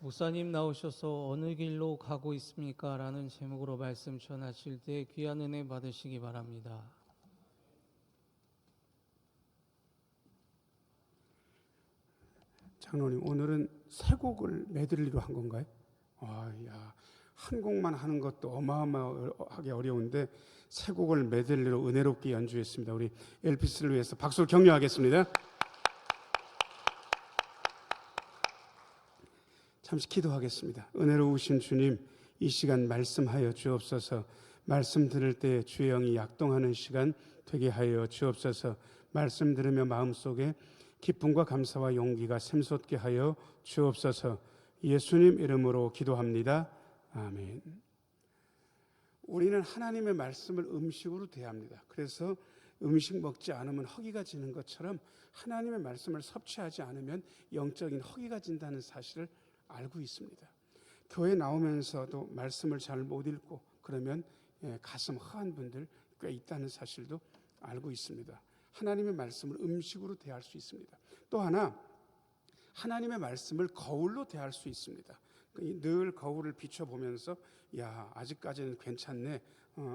목사님 나오셔서 어느 길로 가고 있습니까? 라는 제목으로 말씀 전하실 때 귀한 은혜 받으시기 바랍니다. 장로님, 오늘은 세 곡을 메들리로 한 건가요? 한 곡만 하는 것도 어마어마하게 어려운데 세 곡을 메들리로 은혜롭게 연주했습니다. 우리 엘피스를 위해서 박수를 격려하겠습니다. 잠시 기도하겠습니다. 은혜로우신 주님, 이 시간 말씀하여 주옵소서. 말씀 들을 때 주의 영이 약동하는 시간 되게 하여 주옵소서. 말씀 들으며 마음속에 기쁨과 감사와 용기가 샘솟게 하여 주옵소서. 예수님 이름으로 기도합니다. 아멘. 우리는 하나님의 말씀을 음식으로 대합니다. 그래서 음식 먹지 않으면 허기가 지는 것처럼 하나님의 말씀을 섭취하지 않으면 영적인 허기가 진다는 사실을 알고 있습니다. 교회 나오면서도 말씀을 잘 못 읽고 그러면 가슴 허한 분들 꽤 있다는 사실도 알고 있습니다. 하나님의 말씀을 음식으로 대할 수 있습니다. 또 하나, 하나님의 말씀을 거울로 대할 수 있습니다. 늘 거울을 비춰보면서 야, 아직까지는 괜찮네,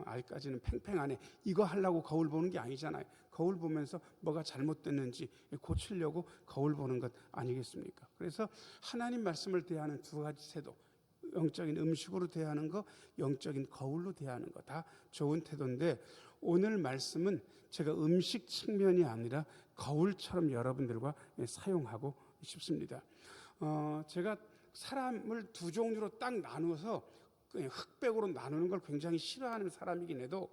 아직까지는 팽팽하네, 이거 하려고 거울 보는 게 아니잖아요. 거울 보면서 뭐가 잘못됐는지 고치려고 거울 보는 것 아니겠습니까? 그래서 하나님 말씀을 대하는 두 가지 태도, 영적인 음식으로 대하는 거, 영적인 거울로 대하는 거 다 좋은 태도인데, 오늘 말씀은 제가 음식 측면이 아니라 거울처럼 여러분들과 사용하고 싶습니다. 제가 사람을 두 종류로 딱 나누어서 흑백으로 나누는 걸 굉장히 싫어하는 사람이긴 해도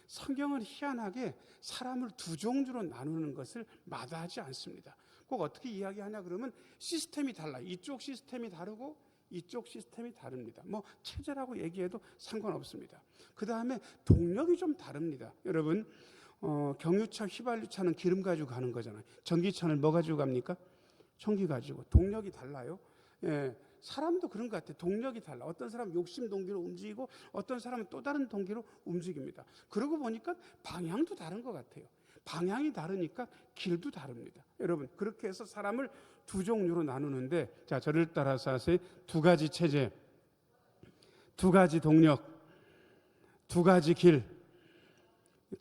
성경은 희한하게 사람을 두 종류로 나누는 것을 마다하지 않습니다. 꼭 어떻게 이야기하냐 그러면 시스템이 달라요. 이쪽 시스템이 다르고 이쪽 시스템이 다릅니다. 뭐 체제라고 얘기해도 상관없습니다. 그 다음에 동력이 좀 다릅니다. 여러분, 경유차, 휘발유차는 기름 가지고 가는 거잖아요. 전기차는 뭐 가지고 갑니까? 전기 가지고. 동력이 달라요. 사람도 그런 것 같아요. 동력이 달라. 어떤 사람은 욕심 동기로 움직이고 어떤 사람은 또 다른 동기로 움직입니다. 그러고 보니까 방향도 다른 것 같아요. 방향이 다르니까 길도 다릅니다. 여러분, 그렇게 해서 사람을 두 종류로 나누는데, 자, 저를 따라서 하세요. 두 가지 체제, 두 가지 동력, 두 가지 길,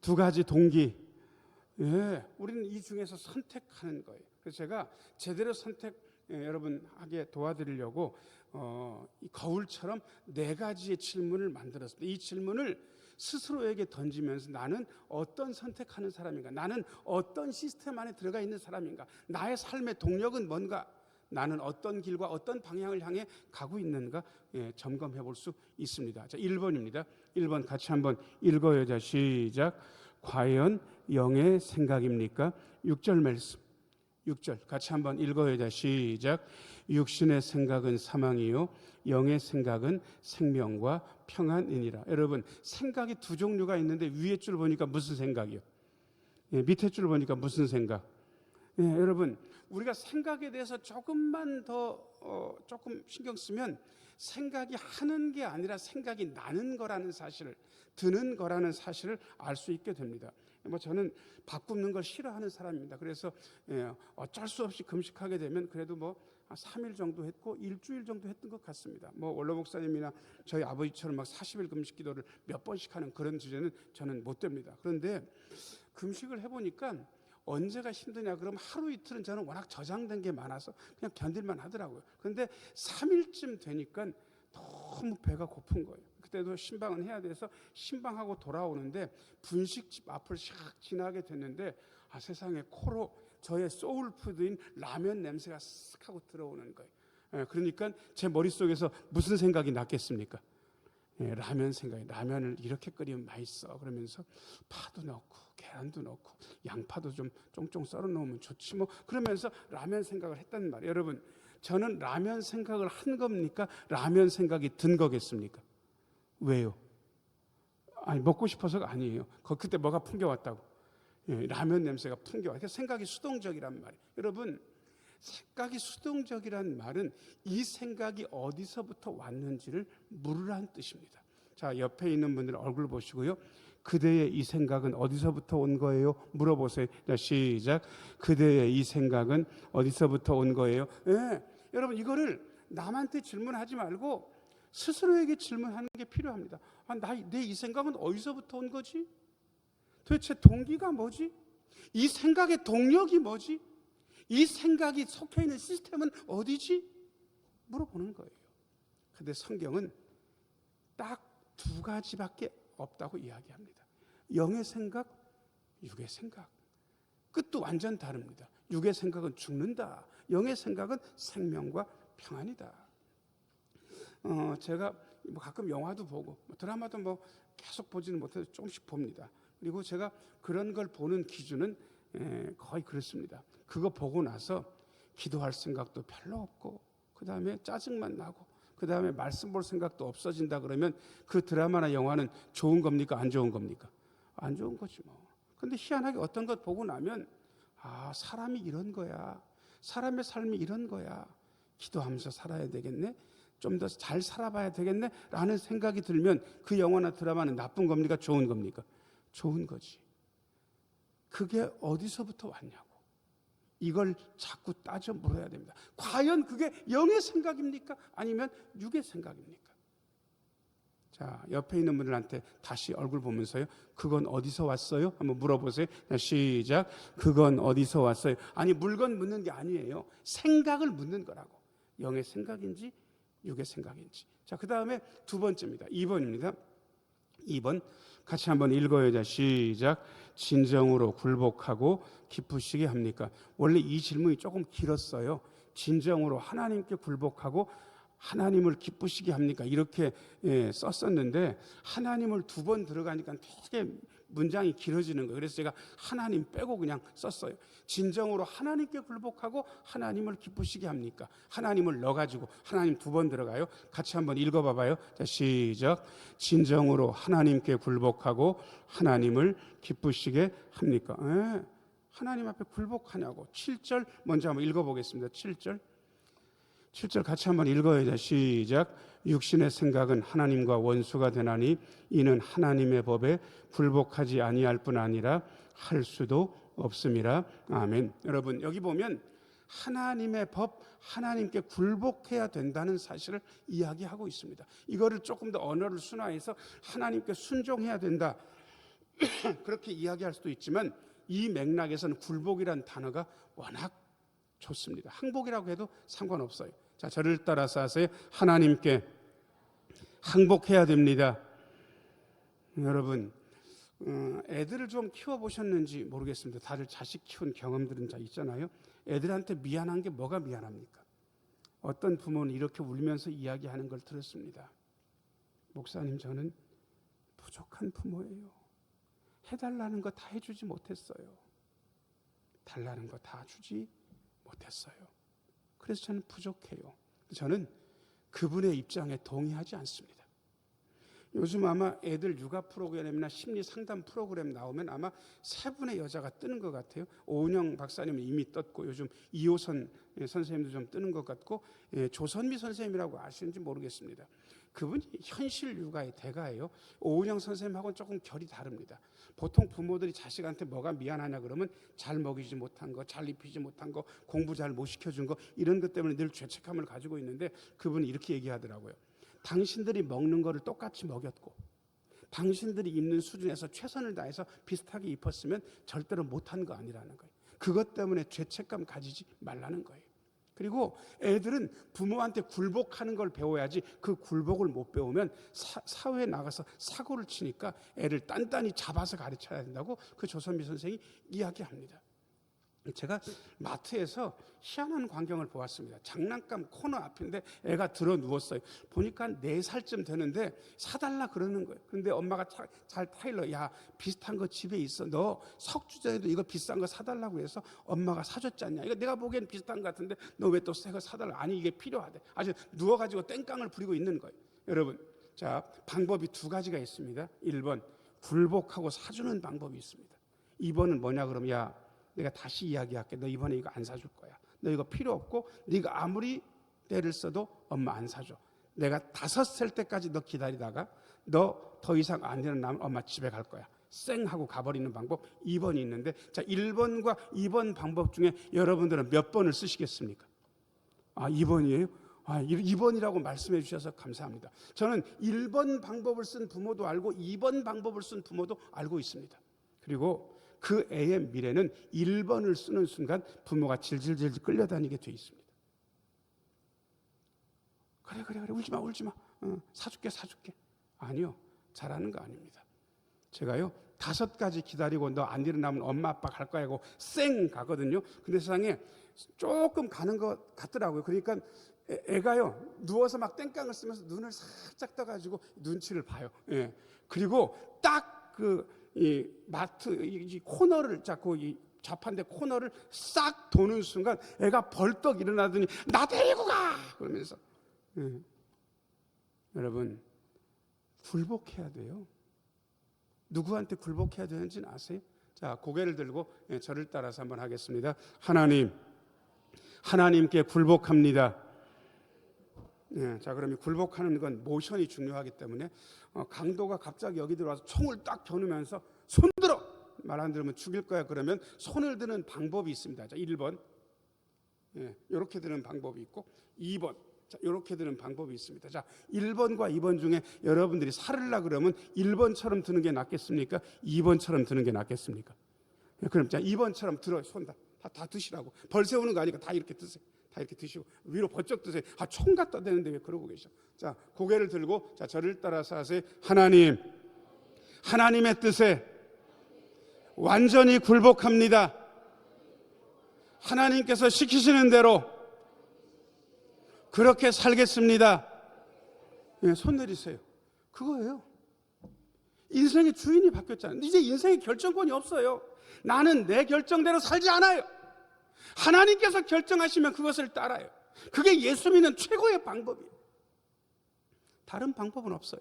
두 가지 동기. 우리는 이 중에서 선택하는 거예요. 그래서 제가 제대로 여러분 하게 도와드리려고 이 거울처럼 네 가지의 질문을 만들었습니다. 이 질문을 스스로에게 던지면서 나는 어떤 선택하는 사람인가? 나는 어떤 시스템 안에 들어가 있는 사람인가? 나의 삶의 동력은 뭔가? 나는 어떤 길과 어떤 방향을 향해 가고 있는가? 점검해 볼 수 있습니다. 자, 1번입니다. 1번 같이 한번 읽어요. 자, 시작. 과연 영의 생각입니까? 6절 말씀. 6절 같이 한번 읽어요. 자, 시작. 육신의 생각은 사망이요 영의 생각은 생명과 평안이니라. 여러분, 생각이 두 종류가 있는데 위에 줄 보니까 무슨 생각이요? 밑에 줄 보니까 무슨 생각? 여러분, 우리가 생각에 대해서 조금만 더 조금 신경 쓰면 생각이 하는 게 아니라 생각이 나는 거라는 사실을, 드는 거라는 사실을 알 수 있게 됩니다. 저는 밥 굽는 걸 싫어하는 사람입니다. 그래서 어쩔 수 없이 금식하게 되면 그래도 뭐 3일 정도 했고 일주일 정도 했던 것 같습니다. 원로 목사님이나 저희 아버지처럼 막 40일 금식 기도를 몇 번씩 하는 그런 주제는 저는 못 됩니다. 그런데 금식을 해보니까 언제가 힘드냐 그러면 하루 이틀은 저는 워낙 저장된 게 많아서 그냥 견딜만 하더라고요. 그런데 3일쯤 되니까 너무 배가 고픈 거예요. 그때도 신방은 해야 돼서 신방하고 돌아오는데 분식집 앞을 샥 지나게 됐는데 세상에 코로 저의 소울푸드인 라면 냄새가 쓱 하고 들어오는 거예요. 그러니까 제 머릿속에서 무슨 생각이 났겠습니까? 라면 생각이, 라면을 이렇게 끓이면 맛있어 그러면서 파도 넣고 계란도 넣고 양파도 좀 쫑쫑 썰어 놓으면 좋지 뭐 그러면서 라면 생각을 했단 말이에요. 여러분, 저는 라면 생각을 한 겁니까? 라면 생각이 든 거겠습니까? 왜요? 아니, 먹고 싶어서가 아니에요. 그때 뭐가 풍겨왔다고. 라면 냄새가 풍겨와. 생각이 수동적이란 말이에요. 여러분, 생각이 수동적이란 말은 이 생각이 어디서부터 왔는지를 물으라는 뜻입니다. 자, 옆에 있는 분들 얼굴 보시고요. 그대의 이 생각은 어디서부터 온 거예요? 물어보세요. 자, 시작. 그대의 이 생각은 어디서부터 온 거예요? 여러분, 이거를 남한테 질문하지 말고 스스로에게 질문하는 게 필요합니다. 내 이 생각은 어디서부터 온 거지? 도대체 동기가 뭐지? 이 생각의 동력이 뭐지? 이 생각이 속해 있는 시스템은 어디지? 물어보는 거예요. 근데 성경은 딱 두 가지밖에 없다고 이야기합니다. 영의 생각, 육의 생각. 끝도 완전 다릅니다. 육의 생각은 죽는다. 영의 생각은 생명과 평안이다. 제가 가끔 영화도 보고 드라마도 계속 보지는 못해서 조금씩 봅니다. 그리고 제가 그런 걸 보는 기준은 거의 그렇습니다. 그거 보고 나서 기도할 생각도 별로 없고, 그 다음에 짜증만 나고, 그 다음에 말씀 볼 생각도 없어진다 그러면 그 드라마나 영화는 좋은 겁니까? 안 좋은 겁니까? 안 좋은 거지 뭐. 근데 희한하게 어떤 것 보고 나면 사람이 이런 거야. 사람의 삶이 이런 거야. 기도하면서 살아야 되겠네. 좀 더 잘 살아봐야 되겠네 라는 생각이 들면 그 영화나 드라마는 나쁜 겁니까? 좋은 겁니까? 좋은 거지. 그게 어디서부터 왔냐고. 이걸 자꾸 따져 물어야 됩니다. 과연 그게 영의 생각입니까? 아니면 육의 생각입니까? 자, 옆에 있는 분들한테 다시 얼굴 보면서요. 그건 어디서 왔어요? 한번 물어보세요. 시작. 그건 어디서 왔어요? 아니, 물건 묻는 게 아니에요. 생각을 묻는 거라고. 영의 생각인지 육의 생각인지. 자, 그 다음에 두 번째입니다. 2번입니다. 2번 같이 한번 읽어요. 시작. 진정으로 굴복하고 기쁘시게 합니까? 원래 이 질문이 조금 길었어요. 진정으로 하나님께 굴복하고 하나님을 기쁘시게 합니까? 이렇게 썼었는데 하나님을 두 번 들어가니까 되게 문장이 길어지는 거예요. 그래서 제가 하나님 빼고 그냥 썼어요. 진정으로 하나님께 굴복하고 하나님을 기쁘시게 합니까? 하나님을 넣어가지고 하나님 두 번 들어가요. 같이 한번 읽어봐봐요. 자, 시작. 진정으로 하나님께 굴복하고 하나님을 기쁘시게 합니까? 하나님 앞에 굴복하냐고. 7절 먼저 한번 읽어보겠습니다. 7절 같이 한번 읽어야 돼. 시작. 육신의 생각은 하나님과 원수가 되나니 이는 하나님의 법에 굴복하지 아니할 뿐 아니라 할 수도 없음이라. 아멘. 여러분, 여기 보면 하나님의 법, 하나님께 굴복해야 된다는 사실을 이야기하고 있습니다. 이거를 조금 더 언어를 순화해서 하나님께 순종해야 된다 그렇게 이야기할 수도 있지만 이 맥락에서는 굴복이라는 단어가 워낙 좋습니다. 항복이라고 해도 상관없어요. 자, 저를 따라서 하세요. 하나님께 항복해야 됩니다. 여러분, 애들을 좀 키워보셨는지 모르겠습니다. 다들 자식 키운 경험들은 다 있잖아요. 애들한테 미안한 게 뭐가 미안합니까? 어떤 부모는 이렇게 울면서 이야기하는 걸 들었습니다. 목사님, 저는 부족한 부모예요. 해달라는 거 다 해주지 못했어요. 달라는 거 다 주지 못했어요. 그래서 저는 부족해요. 저는 그분의 입장에 동의하지 않습니다. 요즘 아마 애들 육아 프로그램이나 심리 상담 프로그램 나오면 아마 세 분의 여자가 뜨는 것 같아요. 오은영 박사님은 이미 떴고 요즘 이호선 선생님도 좀 뜨는 것 같고 조선미 선생님이라고 아시는지 모르겠습니다. 그분이 현실 육아의 대가예요. 오은영 선생님하고는 조금 결이 다릅니다. 보통 부모들이 자식한테 뭐가 미안하냐 그러면 잘 먹이지 못한 거, 잘 입히지 못한 거, 공부 잘 못 시켜준 거 이런 것 때문에 늘 죄책감을 가지고 있는데 그분이 이렇게 얘기하더라고요. 당신들이 먹는 거를 똑같이 먹였고 당신들이 입는 수준에서 최선을 다해서 비슷하게 입었으면 절대로 못한 거 아니라는 거예요. 그것 때문에 죄책감 가지지 말라는 거예요. 그리고 애들은 부모한테 굴복하는 걸 배워야지 그 굴복을 못 배우면 사회에 나가서 사고를 치니까 애를 단단히 잡아서 가르쳐야 된다고 그 조선미 선생이 이야기합니다. 제가 마트에서 희한한 광경을 보았습니다. 장난감 코너 앞인데 애가 들어 누웠어요. 보니까 4살쯤 되는데 사달라 그러는 거예요. 그런데 엄마가 잘 타일러, 야 비슷한 거 집에 있어. 너 석주 전에도 이거 비싼 거 사달라고 해서 엄마가 사줬지 않냐. 이거 내가 보기엔 비슷한 거 같은데 너 왜 또 새 거 사달라. 아니 이게 필요하대. 아주 누워가지고 땡깡을 부리고 있는 거예요. 여러분, 자 방법이 두 가지가 있습니다. 1번 굴복하고 사주는 방법이 있습니다. 2번은 뭐냐 그러면 야 내가 다시 이야기할게. 너 이번에 이거 안 사줄 거야. 너 이거 필요 없고 네가 아무리 때를 써도 엄마 안 사줘. 내가 5살 때까지 너 기다리다가 너 더 이상 안 되는 나면 엄마 집에 갈 거야. 쌩 하고 가버리는 방법 2번이 있는데 자 1번과 2번 방법 중에 여러분들은 몇 번을 쓰시겠습니까? 2번이에요? 2번이라고 말씀해 주셔서 감사합니다. 저는 1번 방법을 쓴 부모도 알고 2번 방법을 쓴 부모도 알고 있습니다. 그리고 그 애의 미래는 1번을 쓰는 순간 부모가 질질질 끌려다니게 돼 있습니다. 그래 울지마 사줄게. 아니요, 잘하는 거 아닙니다. 제가요 5가지 기다리고 너 안 일어나면 엄마 아빠 갈 거야 하고 쌩 가거든요. 근데 세상에 조금 가는 것 같더라고요. 그러니까 애가요 누워서 막 땡깡을 쓰면서 눈을 살짝 떠가지고 눈치를 봐요. 예. 그리고 딱 이 마트 이 코너를 잡고 이 좌판대 코너를 싹 도는 순간 애가 벌떡 일어나더니 나 데리고 가 그러면서 여러분 굴복해야 돼요. 누구한테 굴복해야 되는지는 아세요? 자, 고개를 들고 저를 따라서 한번 하겠습니다. 하나님께 굴복합니다. 자, 그러면 굴복하는 건 모션이 중요하기 때문에 강도가 갑자기 여기 들어와서 총을 딱 겨누면서 손 들어! 말 안 들으면 죽일 거야 그러면 손을 드는 방법이 있습니다. 자, 1번 이렇게 드는 방법이 있고 2번 자, 이렇게 드는 방법이 있습니다. 자, 1번과 2번 중에 여러분들이 살으려 그러면 1번처럼 드는 게 낫겠습니까? 2번처럼 드는 게 낫겠습니까? 그럼 자, 2번처럼 들어 손 다 드시라고. 벌 세우는 거 아니까 다 이렇게 드세요. 다 이렇게 드시고 위로 번쩍 드세요. 총 갖다 대는데 왜 그러고 계셔? 자, 고개를 들고 자, 저를 따라서 하세요. 하나님의 뜻에 완전히 굴복합니다. 하나님께서 시키시는 대로 그렇게 살겠습니다. 손 내리세요. 그거예요. 인생의 주인이 바뀌었잖아요. 이제 인생의 결정권이 없어요. 나는 내 결정대로 살지 않아요. 하나님께서 결정하시면 그것을 따라요. 그게 예수 믿는 최고의 방법이에요. 다른 방법은 없어요.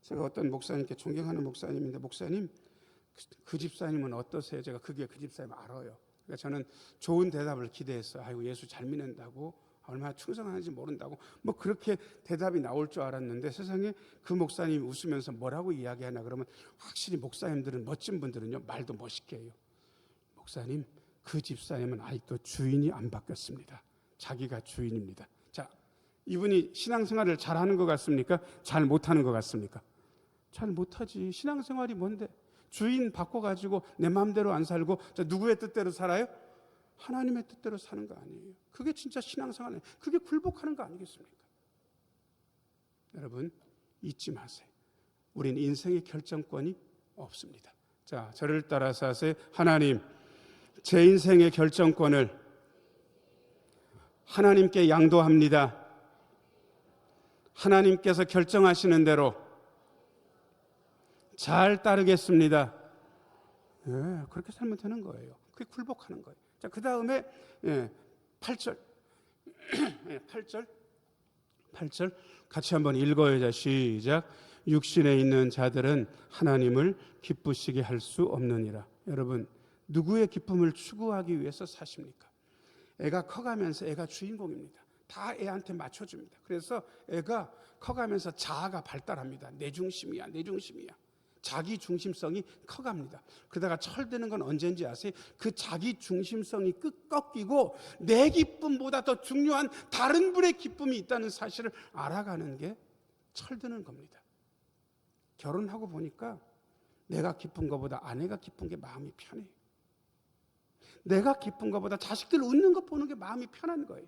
제가 어떤 목사님께 존경하는 목사님인데 목사님 그 집사님은 어떠세요? 제가 그 집사님 알아요. 그러니까 저는 좋은 대답을 기대했어요. 아이고 예수 잘 믿는다고 얼마나 충성하는지 모른다고 뭐 그렇게 대답이 나올 줄 알았는데 세상에 그 목사님이 웃으면서 뭐라고 이야기하나 그러면 확실히 목사님들은 멋진 분들은요 말도 멋있게 해요. 목사님 그 집사님은 아직도 주인이 안 바뀌었습니다. 자기가 주인입니다. 자, 이분이 신앙생활을 잘하는 것 같습니까? 잘 못하는 것 같습니까? 잘 못하지. 신앙생활이 뭔데? 주인 바꿔가지고 내 마음대로 안 살고 자, 누구의 뜻대로 살아요? 하나님의 뜻대로 사는 거 아니에요. 그게 진짜 신앙생활이에요. 그게 굴복하는 거 아니겠습니까? 여러분 잊지 마세요. 우린 인생의 결정권이 없습니다. 자, 저를 따라서 하세요. 하나님, 제 인생의 결정권을 하나님께 양도합니다. 하나님께서 결정하시는 대로 잘 따르겠습니다. 그렇게 살면 되는 거예요. 그게 굴복하는 거예요. 자, 그 다음에 8절 8절 같이 한번 읽어요. 자, 시작. 육신에 있는 자들은 하나님을 기쁘시게 할 수 없느니라. 여러분 누구의 기쁨을 추구하기 위해서 사십니까? 애가 커가면서 애가 주인공입니다. 다 애한테 맞춰줍니다. 그래서 애가 커가면서 자아가 발달합니다. 내 중심이야. 자기 중심성이 커갑니다. 그러다가 철드는 건 언제인지 아세요? 그 자기 중심성이 꺾이고 내 기쁨보다 더 중요한 다른 분의 기쁨이 있다는 사실을 알아가는 게 철드는 겁니다. 결혼하고 보니까 내가 기쁜 것보다 아내가 기쁜 게 마음이 편해요. 내가 기쁜 것보다 자식들 웃는 거 보는 게 마음이 편한 거예요.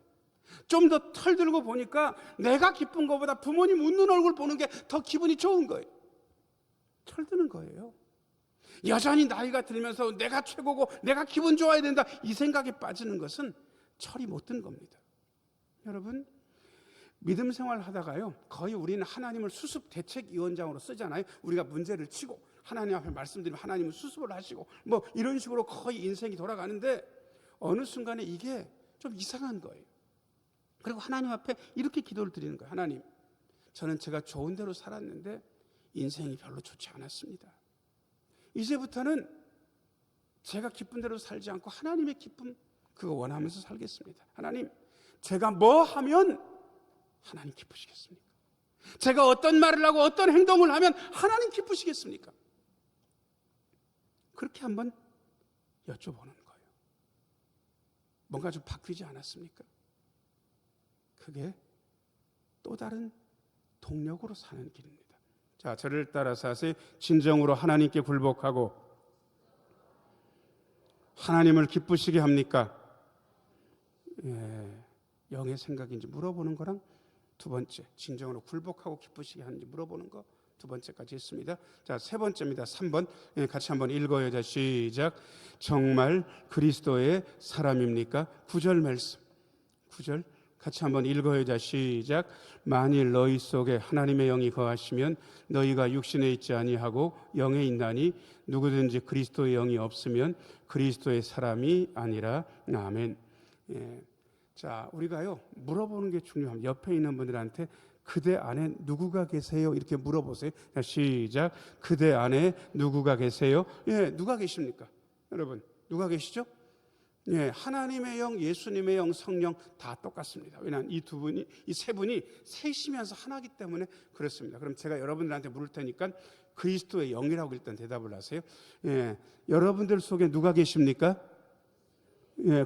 좀 더 털들고 보니까 내가 기쁜 것보다 부모님 웃는 얼굴 보는 게 더 기분이 좋은 거예요. 철드는 거예요. 여전히 나이가 들면서 내가 최고고 내가 기분 좋아야 된다 이 생각에 빠지는 것은 철이 못 든 겁니다. 여러분 믿음 생활 하다가요 거의 우리는 하나님을 수습 대책위원장으로 쓰잖아요. 우리가 문제를 치고 하나님 앞에 말씀드리면 하나님은 수습을 하시고 뭐 이런 식으로 거의 인생이 돌아가는데 어느 순간에 이게 좀 이상한 거예요. 그리고 하나님 앞에 이렇게 기도를 드리는 거예요. 하나님, 저는 제가 좋은 대로 살았는데 인생이 별로 좋지 않았습니다. 이제부터는 제가 기쁜 대로 살지 않고 하나님의 기쁨 그거 원하면서 살겠습니다. 하나님, 제가 뭐 하면 하나님 기쁘시겠습니까? 제가 어떤 말을 하고 어떤 행동을 하면 하나님 기쁘시겠습니까? 그렇게 한번 여쭤보는 거예요. 뭔가 좀 바뀌지 않았습니까? 그게 또 다른 동력으로 사는 길입니다. 자, 저를 따라서 하세요. 진정으로 하나님께 굴복하고 하나님을 기쁘시게 합니까? 영의 생각인지 물어보는 거랑 두 번째, 진정으로 굴복하고 기쁘시게 하는지 물어보는 거 두 번째까지 했습니다. 자, 세 번째입니다. 3번 같이 한번 읽어요. 자, 시작. 정말 그리스도의 사람입니까? 9절 말씀. 9절 같이 한번 읽어요. 자, 시작. 만일 너희 속에 하나님의 영이 거하시면 너희가 육신에 있지 아니하고 영에 있나니 누구든지 그리스도의 영이 없으면 그리스도의 사람이 아니라. 아멘. 자, 우리가요 물어보는 게 중요합니다. 옆에 있는 분들한테 그대 안에 누구가 계세요? 이렇게 물어보세요. 자, 시작. 그대 안에 누구가 계세요? 누가 계십니까? 여러분, 누가 계시죠? 하나님의 영, 예수님의 영, 성령 다 똑같습니다. 왜냐하면 이 세 분이 셋이면서 하나이기 때문에 그렇습니다. 그럼 제가 여러분들한테 물을 테니까 그리스도의 영이라고 일단 대답을 하세요. 여러분들 속에 누가 계십니까?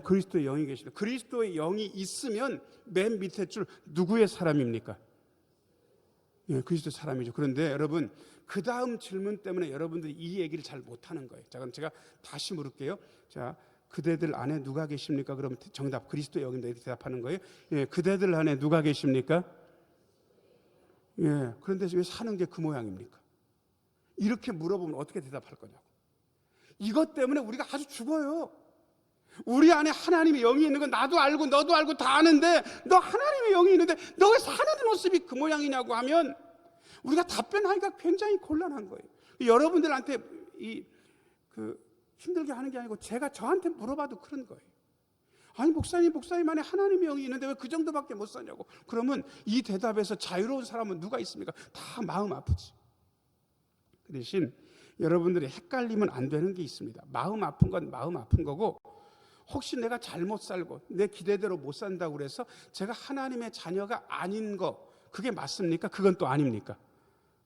그리스도의 영이 계십니다. 그리스도의 영이 있으면 맨 밑에 줄 누구의 사람입니까? 그리스도 사람이죠. 그런데 여러분, 그 다음 질문 때문에 여러분들이 이 얘기를 잘 못하는 거예요. 자, 그럼 제가 다시 물을게요. 자, 그대들 안에 누가 계십니까? 그러면 정답 그리스도의 영입니다. 이렇게 대답하는 거예요. 그대들 안에 누가 계십니까? 그런데 왜 사는 게 그 모양입니까? 이렇게 물어보면 어떻게 대답할 거냐고. 이것 때문에 우리가 아주 죽어요. 우리 안에 하나님의 영이 있는 건 나도 알고 너도 알고 다 아는데, 너 하나님의 영이 있는데 너 왜 사는 모습이 그 모양이냐고 하면 우리가 답변하기가 굉장히 곤란한 거예요. 여러분들한테 힘들게 하는 게 아니고 제가 저한테 물어봐도 그런 거예요. 아니 목사님 안에 하나님의 영이 있는데 왜 그 정도밖에 못 사냐고. 그러면 이 대답에서 자유로운 사람은 누가 있습니까? 다 마음 아프지. 그 대신 여러분들이 헷갈리면 안 되는 게 있습니다. 마음 아픈 건 마음 아픈 거고, 혹시 내가 잘못 살고 내 기대대로 못 산다고 그래서 제가 하나님의 자녀가 아닌 거, 그게 맞습니까? 그건 또 아닙니까?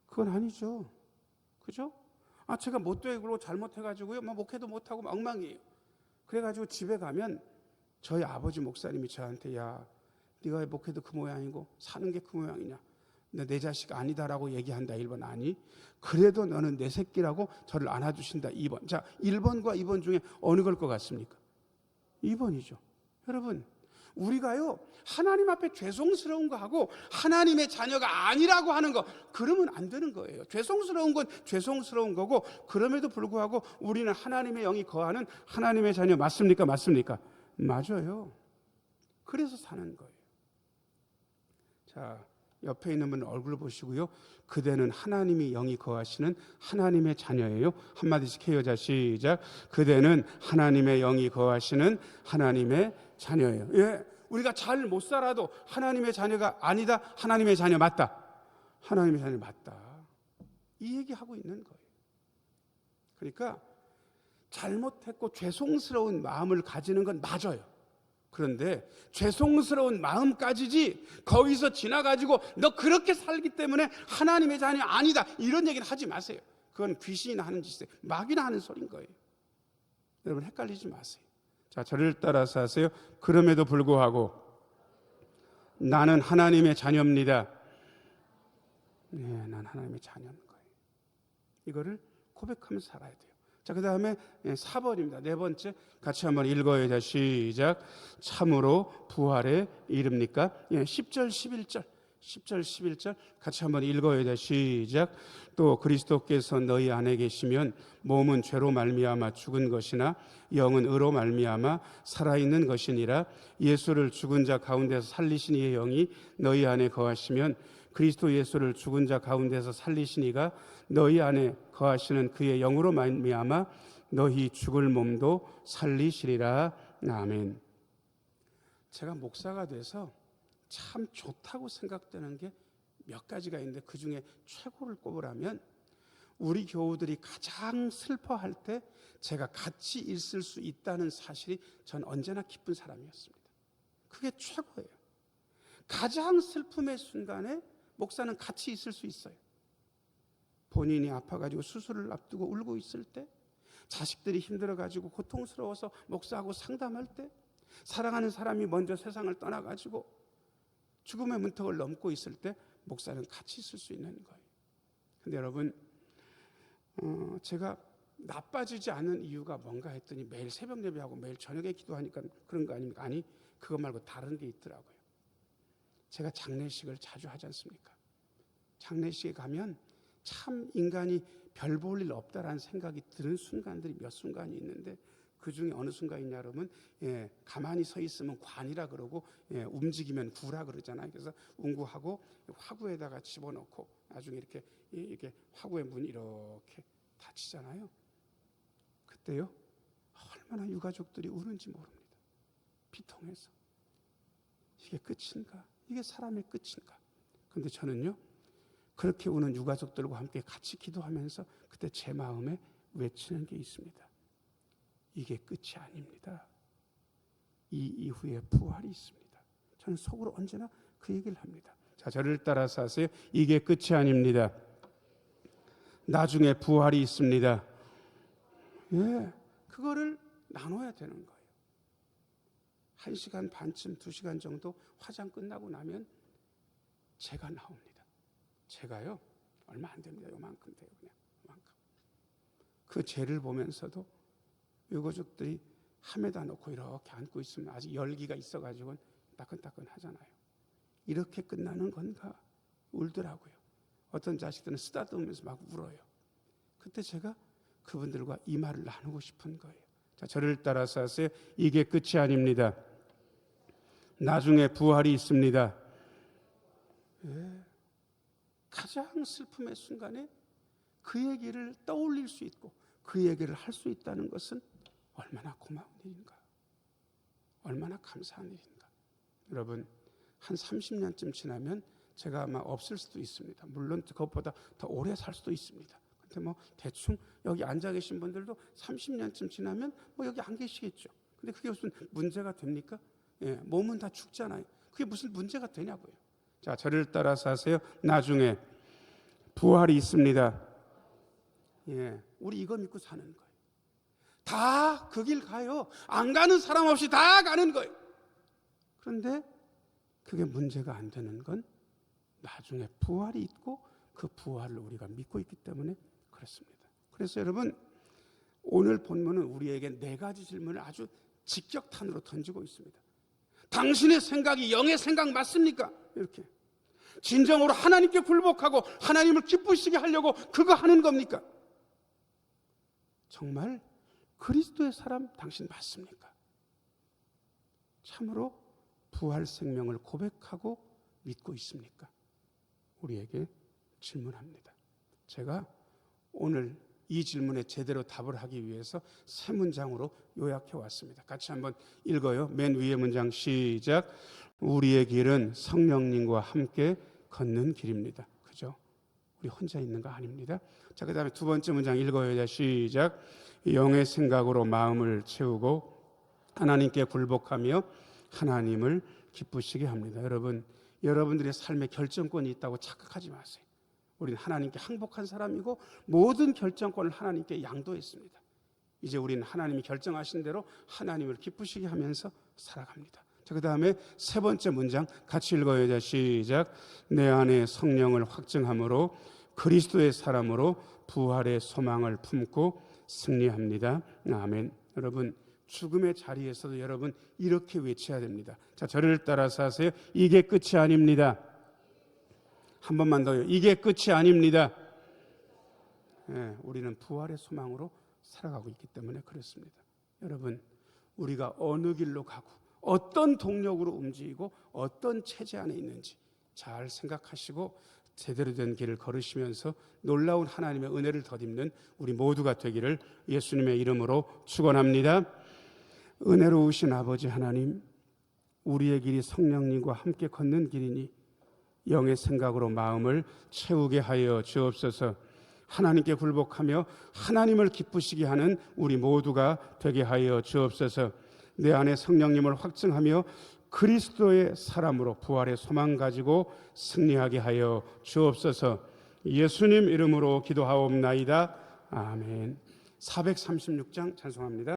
그건 아니죠. 그죠? 제가 못되고 잘못해가지고요, 목회도 못하고 엉망이에요. 그래가지고 집에 가면 저희 아버지 목사님이 저한테, 야, 네가 왜 목회도 그 모양이고 사는 게 그 모양이냐, 내 자식 아니다라고 얘기한다. 1번. 아니, 그래도 너는 내 새끼라고 저를 안아주신다. 2번. 자, 1번과 2번 중에 어느 걸 것 같습니까? 2번이죠. 여러분, 우리가요 하나님 앞에 죄송스러운 거 하고 하나님의 자녀가 아니라고 하는 거, 그러면 안 되는 거예요. 죄송스러운 건 죄송스러운 거고, 그럼에도 불구하고 우리는 하나님의 영이 거하는 하나님의 자녀 맞습니까? 맞습니까? 맞아요. 그래서 사는 거예요. 자, 옆에 있는 분 얼굴 보시고요, 그대는 하나님의 영이 거하시는 하나님의 자녀예요. 한마디씩 해요. 자, 시작. 그대는 하나님의 영이 거하시는 하나님의 자녀예요. 우리가 잘 못 살아도 하나님의 자녀가 아니다, 하나님의 자녀 맞다, 하나님의 자녀 맞다, 이 얘기하고 있는 거예요. 그러니까 잘못했고 죄송스러운 마음을 가지는 건 맞아요. 그런데 죄송스러운 마음까지지 거기서 지나가지고 너 그렇게 살기 때문에 하나님의 자녀 아니다, 이런 얘기는 하지 마세요. 그건 귀신이나 하는 짓이에요. 마귀나 하는 소리인 거예요. 여러분 헷갈리지 마세요. 자, 저를 따라서 하세요. 그럼에도 불구하고 나는 하나님의 자녀입니다. 난 하나님의 자녀인 거예요. 이거를 고백하면서 살아야 돼요. 자, 그 다음에 4번입니다. 네 번째 같이 한번 읽어요. 자, 시작. 참으로 부활에 이릅니까? 10절 11절 10절 11절 같이 한번 읽어요. 자, 시작. 또 그리스도께서 너희 안에 계시면 몸은 죄로 말미암아 죽은 것이나 영은 의로 말미암아 살아있는 것이니라. 예수를 죽은 자 가운데서 살리신 이의 영이 너희 안에 거하시면 그리스도 예수를 죽은 자 가운데서 살리신 이가 너희 안에 거하시는 그의 영으로 말미암아 너희 죽을 몸도 살리시리라. 아멘. 제가 목사가 돼서 참 좋다고 생각되는 게 몇 가지가 있는데, 그 중에 최고를 꼽으라면 우리 교우들이 가장 슬퍼할 때 제가 같이 있을 수 있다는 사실이 전 언제나 기쁜 사람이었습니다. 그게 최고예요. 가장 슬픔의 순간에 목사는 같이 있을 수 있어요. 본인이 아파가지고 수술을 앞두고 울고 있을 때, 자식들이 힘들어가지고 고통스러워서 목사하고 상담할 때, 사랑하는 사람이 먼저 세상을 떠나가지고 죽음의 문턱을 넘고 있을 때 목사는 같이 있을 수 있는 거예요. 근데 여러분, 제가 나빠지지 않은 이유가 뭔가 했더니 매일 새벽 예배하고 매일 저녁에 기도하니까 그런 거 아닙니까? 아니, 그거 말고 다른 게 있더라고요. 제가 장례식을 자주 하지 않습니까? 장례식에 가면 참 인간이 별 볼 일 없다라는 생각이 드는 순간들이 몇 순간이 있는데, 그 중에 어느 순간이냐 그러면 가만히 서 있으면 관이라 그러고 움직이면 구라 그러잖아요. 그래서 운구하고 화구에다가 집어넣고 나중에 이렇게 화구의 문이 이렇게 닫히잖아요. 그때요, 얼마나 유가족들이 우는지 모릅니다. 비통해서. 이게 끝인가? 이게 사람의 끝인가? 그런데 저는요, 그렇게 우는 유가족들과 함께 같이 기도하면서 그때 제 마음에 외치는 게 있습니다. 이게 끝이 아닙니다. 이 이후에 부활이 있습니다. 저는 속으로 언제나 그 얘기를 합니다. 자, 저를 따라서 하세요. 이게 끝이 아닙니다. 나중에 부활이 있습니다. 예, 그거를 나눠야 되는 거예요. 1시간 반쯤 2시간 정도 화장 끝나고 나면 제가 나옵니다. 제가요, 얼마 안 됩니다. 요만큼 돼요. 그냥 요만큼. 그 죄를 보면서도 유가족들이 함에다 놓고 이렇게 안고 있으면 아직 열기가 있어가지고 따끈따끈 하잖아요. 이렇게 끝나는 건가? 울더라고요. 어떤 자식들은 쓰다듬으면서 막 울어요. 그때 제가 그분들과 이 말을 나누고 싶은 거예요. 자, 저를 따라서 하세요. 이게 끝이 아닙니다. 나중에 부활이 있습니다. 예. 가장 슬픔의 순간에 그 얘기를 떠올릴 수 있고 그 얘기를 할 수 있다는 것은 얼마나 고마운 일인가, 얼마나 감사한 일인가. 여러분, 한 30년쯤 지나면 제가 아마 없을 수도 있습니다. 물론 그것보다 더 오래 살 수도 있습니다. 근데 뭐 대충 여기 앉아 계신 분들도 30년쯤 지나면 뭐 여기 안 계시겠죠. 근데 그게 무슨 문제가 됩니까? 예, 몸은 다 죽잖아요. 그게 무슨 문제가 되냐고요. 자, 저를 따라서 하세요. 나중에 부활이 있습니다. 예, 우리 이거 믿고 사는 거예요. 다 그 길 가요. 안 가는 사람 없이 다 가는 거예요. 그런데 그게 문제가 안 되는 건 나중에 부활이 있고 그 부활을 우리가 믿고 있기 때문에 그렇습니다. 그래서 여러분, 오늘 본문은 우리에게 4가지 질문을 아주 직격탄으로 던지고 있습니다. 당신의 생각이 영의 생각 맞습니까? 이렇게 진정으로 하나님께 굴복하고 하나님을 기쁘시게 하려고 그거 하는 겁니까? 정말 그리스도의 사람 당신 맞습니까? 참으로 부활 생명을 고백하고 믿고 있습니까? 우리에게 질문합니다. 제가 오늘 이 질문에 제대로 답을 하기 위해서 3문장으로 요약해 왔습니다. 같이 한번 읽어요. 맨 위에 문장 시작. 우리의 길은 성령님과 함께 걷는 길입니다. 그죠? 우리 혼자 있는 거 아닙니다. 자, 그 다음에 2번째 문장 읽어요. 시작. 영의 생각으로 마음을 채우고 하나님께 굴복하며 하나님을 기쁘시게 합니다. 여러분들의 삶에 결정권이 있다고 착각하지 마세요. 우리는 하나님께 항복한 사람이고 모든 결정권을 하나님께 양도했습니다. 이제 우리는 하나님이 결정하신 대로 하나님을 기쁘시게 하면서 살아갑니다. 자, 그 다음에 3번째 문장 같이 읽어요. 시작. 내 안에 성령을 확증함으로 그리스도의 사람으로 부활의 소망을 품고 승리합니다. 아멘. 여러분, 죽음의 자리에서도 여러분 이렇게 외쳐야 됩니다. 자, 저를 따라서 하세요. 이게 끝이 아닙니다. 한 번만 더요. 이게 끝이 아닙니다. 예, 우리는 부활의 소망으로 살아가고 있기 때문에 그렇습니다. 여러분, 우리가 어느 길로 가고 어떤 동력으로 움직이고 어떤 체제 안에 있는지 잘 생각하시고 제대로 된 길을 걸으시면서 놀라운 하나님의 은혜를 덧입는 우리 모두가 되기를 예수님의 이름으로 축원합니다. 은혜로우신 아버지 하나님, 우리의 길이 성령님과 함께 걷는 길이니 영의 생각으로 마음을 채우게 하여 주옵소서. 하나님께 굴복하며 하나님을 기쁘시게 하는 우리 모두가 되게 하여 주옵소서. 내 안에 성령님을 확증하며 그리스도의 사람으로 부활의 소망 가지고 승리하게 하여 주옵소서. 예수님 이름으로 기도하옵나이다. 아멘. 436장 찬송합니다.